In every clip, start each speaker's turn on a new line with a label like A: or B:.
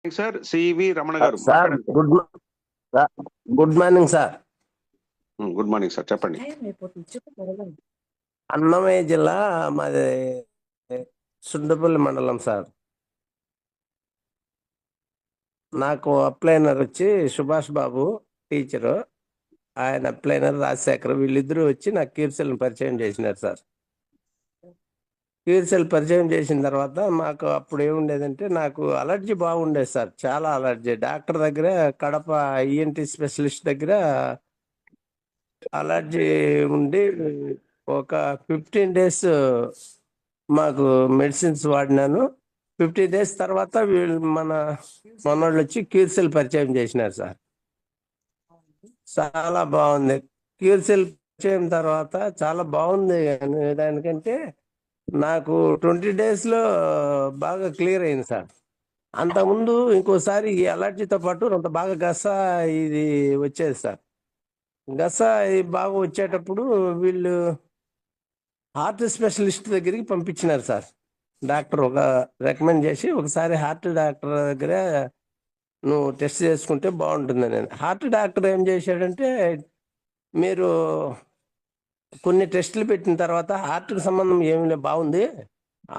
A: Sir CV Ramana గారు
B: sir
A: మాట్లాడండి.
B: Good morning sir.
A: Good morning sir, చెప్పండి.
B: అన్నమయ్య జిల్లా మాది సుండపల్లి మండలం సార్. నాకు అప్లైనర్ వచ్చి సుభాష్ బాబు టీచరు, ఆయన అప్లైనర్ రాజశేఖర్, వీళ్ళిద్దరూ వచ్చి నాకు కీర్సెల్ని పరిచయం చేసినారు సార్. కీర్సెల్ పరిచయం చేసిన తర్వాత మాకు అప్పుడు ఏముండేదంటే నాకు అలర్జీ బాగుండేది సార్, చాలా అలర్జీ. డాక్టర్ దగ్గర, కడప ఈఎన్టీ స్పెషలిస్ట్ దగ్గర అలర్జీ ఉండి ఒక 15 డేస్ మాకు మెడిసిన్స్ వాడినాను. 15 డేస్ తర్వాత వీళ్ళు మనోళ్ళు వచ్చి కీర్సెల్ పరిచయం చేసినారు సార్. చాలా బాగుంది. కీర్సెల్ పరిచయం తర్వాత చాలా బాగుంది దానికంటే నాకు 20 డేస్లో బాగా క్లియర్ అయింది సార్. అంతకుముందు ఇంకోసారి ఈ అలర్జీతో పాటు అంత బాగా ఇది వచ్చేది సార్. ఇది బాగా వచ్చేటప్పుడు వీళ్ళు హార్ట్ స్పెషలిస్ట్ దగ్గరికి పంపించినారు సార్. డాక్టర్ ఒక రికమెండ్ చేసి, ఒకసారి హార్ట్ డాక్టర్ దగ్గర నువ్వు టెస్ట్ చేసుకుంటే బాగుంటుందని. హార్ట్ డాక్టర్ ఏం చేశాడంటే, మీరు కొన్ని టెస్టులు పెట్టిన తర్వాత హార్ట్కి సంబంధం ఏమి బాగుంది,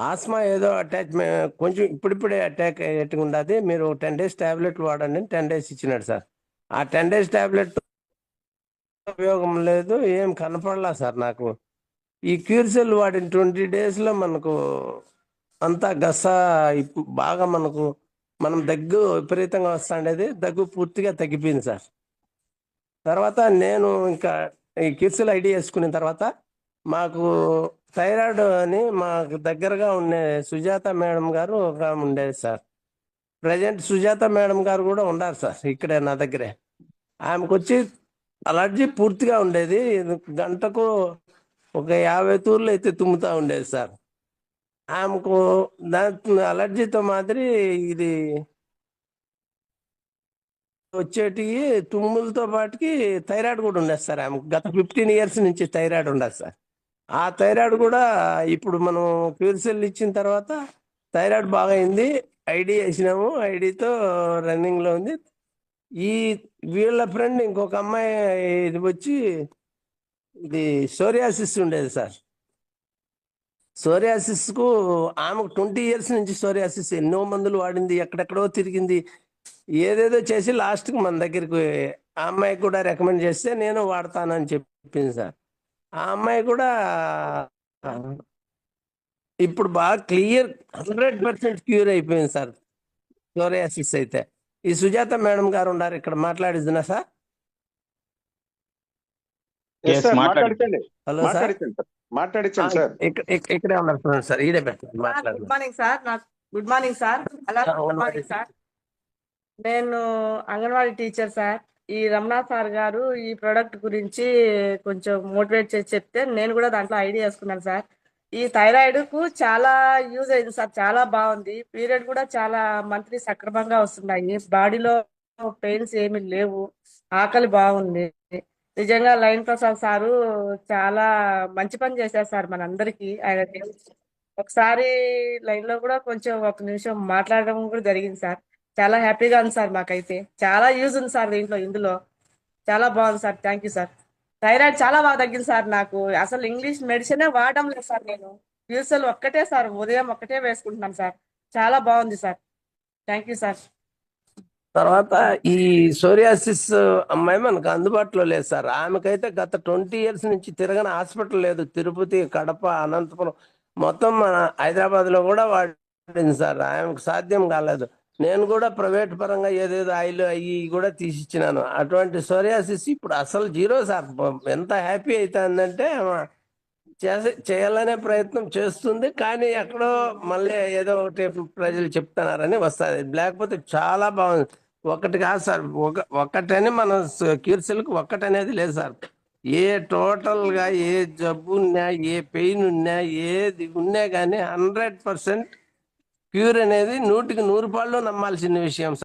B: ఆస్మా ఏదో అటాచ్మెంట్ కొంచెం ఇప్పుడిప్పుడే అటాక్ అయ్యేట్టుగా ఉండదు, మీరు 10 డేస్ ట్యాబ్లెట్లు వాడండి అని 10 డేస్ ఇచ్చినాడు సార్. ఆ 10 డేస్ ట్యాబ్లెట్ ఉపయోగం లేదు, ఏం కనపడలా సార్ నాకు. ఈ క్యూర్సెల్ వాడిన 20 డేస్లో మనకు అంతా బాగా మనం దగ్గు విపరీతంగా వస్తుండేది, దగ్గు పూర్తిగా తగ్గిపోయింది సార్. తర్వాత నేను ఇంకా ఈ క్యూర్సెల్ ఐడి వేసుకున్న తర్వాత మాకు థైరాయిడ్ అని మాకు దగ్గరగా ఉండే సుజాత మేడం గారు ఒక ఉండేది సార్. ప్రజెంట్ సుజాత మేడం గారు కూడా ఉన్నారు సార్ ఇక్కడే నా దగ్గరే. ఆమెకు వచ్చి అలర్జీ పూర్తిగా ఉండేది, గంటకు ఒక 50 తూర్లు అయితే తుమ్ముతా ఉండేది సార్. ఆమెకు దాని అలర్జీతో మాదిరి ఇది వచ్చేటి తుమ్ములతో పాటుకి థైరాయిడ్ కూడా ఉండదు సార్. ఆమెకు గత 15 ఇయర్స్ నుంచి థైరాయిడ్ ఉండదు సార్. ఆ థైరాయిడ్ కూడా ఇప్పుడు మనం క్యూర్సెల్ ఇచ్చిన తర్వాత థైరాయిడ్ బాగా అయింది. ఐడి వేసినాము, ఐడితో రన్నింగ్లో ఉంది. ఈ వీళ్ళ ఫ్రెండ్ ఇంకొక అమ్మాయి ఇది వచ్చి ఇది సోరియాసిస్ ఉండేది సార్. సోరియాసిస్కు ఆమెకు 20 ఇయర్స్ నుంచి సోరియాసిస్, ఎన్నో మందులు వాడింది, ఎక్కడెక్కడో తిరిగింది, ఏదేదో చేసి లాస్ట్కి మన దగ్గరికి ఆ అమ్మాయికి కూడా రికమెండ్ చేస్తే నేను వాడతానని చెప్పింది సార్. ఆ అమ్మాయి కూడా ఇప్పుడు బాగా క్లియర్ 100% క్యూర్ అయిపోయింది సార్ సోరియాసిస్ అయితే. ఈ సుజాత మేడం గారు ఉన్నారు ఇక్కడ, మాట్లాడిద్దునా సార్? హలో సార్,
A: మాట్లాడించండి సార్.
B: ఇక్కడే ఉన్నారు సార్, ఈడే పెట్టండి.
C: Good morning sir. Good morning sir. Good morning sir. నేను అంగన్వాడీ టీచర్ సార్. ఈ రమణ సార్ గారు ఈ ప్రోడక్ట్ గురించి కొంచెం మోటివేట్ చేసి చెప్తే నేను కూడా దాంట్లో ఐడియా వేసుకున్నాను సార్. ఈ థైరాయిడ్ కు చాలా యూజ్ అయింది సార్, చాలా బాగుంది. పీరియడ్ కూడా చాలా మంత్లీ సక్రమంగా వస్తున్నాయి, బాడీలో పెయిన్స్ ఏమి లేవు, ఆకలి బాగుంది. నిజంగా లైన్ ప్రసాద్ సారు చాలా మంచి పని చేశారు సార్ మనందరికీ. ఆయన ఒకసారి లైన్ లో కూడా కొంచెం ఒక నిమిషం మాట్లాడడం కూడా జరిగింది సార్. చాలా హ్యాపీగా ఉంది సార్. మాకైతే చాలా యూజ్ ఉంది సార్ ఇందులో చాలా బాగుంది sir. Thank you sir. Thyroid చాలా బాగా తగ్గింది సార్. నాకు అసలు ఇంగ్లీష్ మెడిసినే వాడడం లేదు సార్. నేను యూఎస్ఎల్ ఒక్కటే సార్, ఉదయం ఒక్కటే వేసుకుంటున్నాను సార్. చాలా బాగుంది సార్. Thank you sir.
B: తర్వాత ఈ సోరియాసిస్ అమ్మాయి మనకు అందుబాటులో లేదు సార్. ఆమెకైతే గత 20 ఇయర్స్ నుంచి తిరగని హాస్పిటల్ లేదు. తిరుపతి, కడప, అనంతపురం మొత్తం మన హైదరాబాద్లో కూడా వాడింది సార్. ఆమెకు సాధ్యం కాలేదు. నేను కూడా ప్రైవేట్ పరంగా ఏదేదో ఆయిల్ అవి కూడా తీసిచ్చినాను. అటువంటి సోరియాసిస్ ఇప్పుడు అసలు జీరో సార్. ఎంత హ్యాపీ అవుతుందంటే చేయాలనే ప్రయత్నం చేస్తుంది, కానీ ఎక్కడో మళ్ళీ ఏదో ఒకటి ప్రజలు చెప్తున్నారని వస్తుంది, లేకపోతే చాలా బాగుంది. ఒకటి కాదు సార్, ఒకటని మన కీర్సెల్కి ఒక్కటనేది లేదు సార్. ఏ టోటల్గా ఏ జబ్బు ఉన్నా, ఏ పెయిన్ ఉన్నా, ఏది ఉన్నా కానీ 100% క్యూర్ అనేది 100కి 100 పాళ్ళు నమ్మాల్సిన విషయం సార్.